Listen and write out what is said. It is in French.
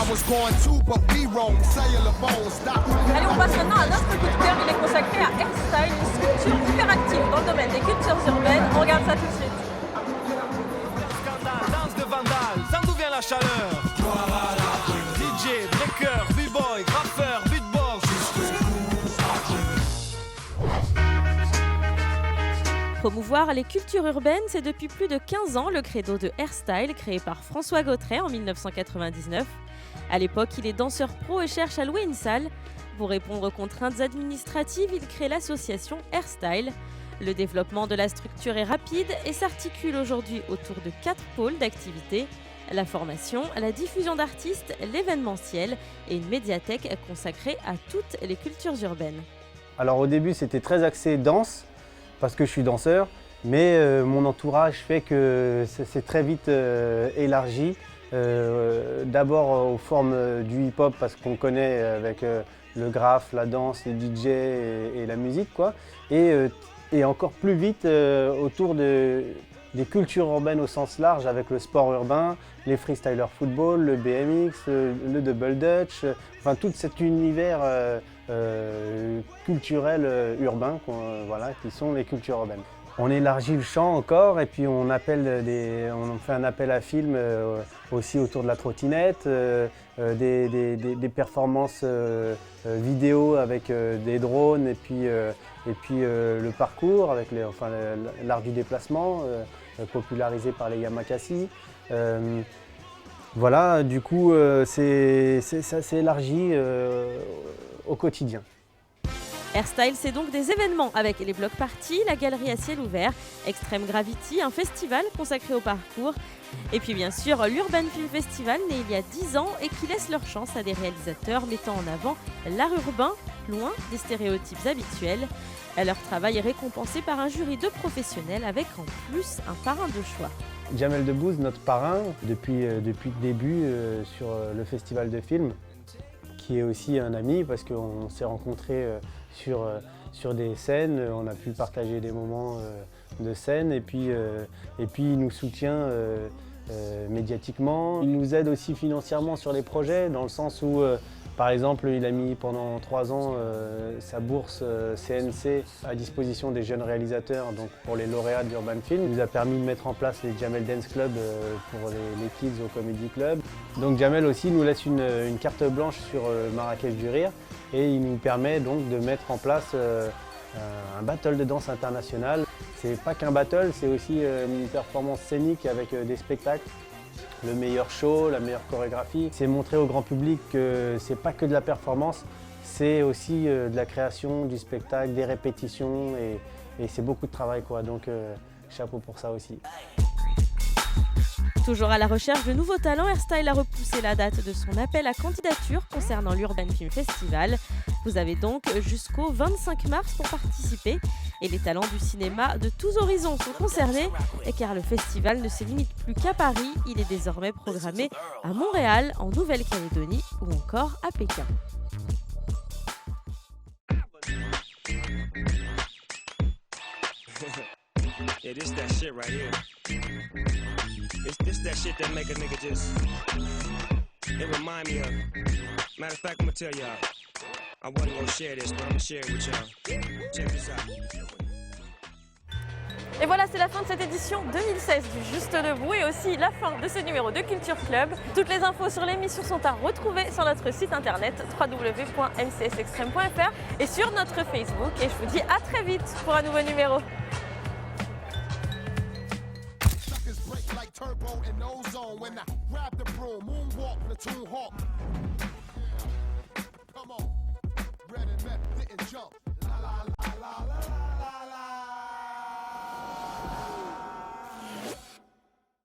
Allez, on passe maintenant à notre coup de cœur. Il est consacré à Airstyle, une structure hyper active dans le domaine des cultures urbaines. On regarde ça tout de suite. Scandale, danse de vandale, sans d'où vient la chaleur. DJ, breaker, b-boy, graffeur, beatbox. Promouvoir les cultures urbaines, c'est depuis plus de 15 ans le credo de Airstyle, créé par François Gautret en 1999. À l'époque, il est danseur pro et cherche à louer une salle. Pour répondre aux contraintes administratives, il crée l'association Airstyle. Le développement de la structure est rapide et s'articule aujourd'hui autour de 4 pôles d'activité: la formation, la diffusion d'artistes, l'événementiel et une médiathèque consacrée à toutes les cultures urbaines. Alors au début, c'était très axé danse, parce que je suis danseur, mais mon entourage fait que c'est très vite élargi. D'abord aux formes du hip-hop, parce qu'on connaît avec le graphe, la danse, les DJ et la musique, quoi. Et encore plus vite autour des cultures urbaines au sens large, avec le sport urbain, les freestylers football, le BMX, le double dutch, enfin tout cet univers culturel urbain, voilà, qui sont les cultures urbaines. On élargit le champ encore et puis on fait un appel à films aussi autour de la trottinette, des performances vidéo avec des drones et puis le parcours avec l'art du déplacement popularisé par les Yamakasi. Voilà, du coup ça s'est élargi au quotidien. Airstyle, c'est donc des événements avec les blocs parties, la galerie à ciel ouvert, Extreme Gravity, un festival consacré au parcours, et puis bien sûr l'Urban Film Festival, né il y a 10 ans et qui laisse leur chance à des réalisateurs mettant en avant l'art urbain, loin des stéréotypes habituels. Leur travail est récompensé par un jury de professionnels avec en plus un parrain de choix. Jamel Debbouze, notre parrain depuis le début sur le festival de films, qui est aussi un ami parce qu'on s'est rencontrés sur des scènes, on a pu partager des moments de scène et puis il nous soutient médiatiquement. Il nous aide aussi financièrement sur les projets, dans le sens où par exemple il a mis pendant 3 ans sa bourse CNC à disposition des jeunes réalisateurs, donc pour les lauréats d'Urban Film. Il nous a permis de mettre en place les Jamel Dance Club pour les kids au Comedy Club. Donc Jamel aussi nous laisse une carte blanche sur Marrakech du Rire et il nous permet donc de mettre en place un battle de danse international. C'est pas qu'un battle, c'est aussi une performance scénique avec des spectacles. Le meilleur show, la meilleure chorégraphie. C'est montrer au grand public que c'est pas que de la performance, c'est aussi de la création, du spectacle, des répétitions et c'est beaucoup de travail, quoi. Donc chapeau pour ça aussi. Toujours à la recherche de nouveaux talents, Airstyle a repoussé la date de son appel à candidature concernant l'Urban Film Festival. Vous avez donc jusqu'au 25 mars pour participer. Et les talents du cinéma de tous horizons sont concernés, car le festival ne se limite plus qu'à Paris. Il est désormais programmé à Montréal, en Nouvelle-Calédonie ou encore à Pékin. Yeah, this that shit right here. This that shit that make a nigga just. It remind me of. Matter of fact, I'm gonna tell y'all. I wasn't gonna share this, but I'm gonna share it with y'all. Check this out. Et voilà, c'est la fin de cette édition 2016 du Juste Debout et aussi la fin de ce numéro de Culture Club. Toutes les infos sur l'émission sont à retrouver sur notre site internet www.mcsextreme.fr et sur notre Facebook. Et je vous dis à très vite pour un nouveau numéro. Turbo and ozone when I grab the broom, moonwalk, platoon hawk. Come on, red and red, didn't jump.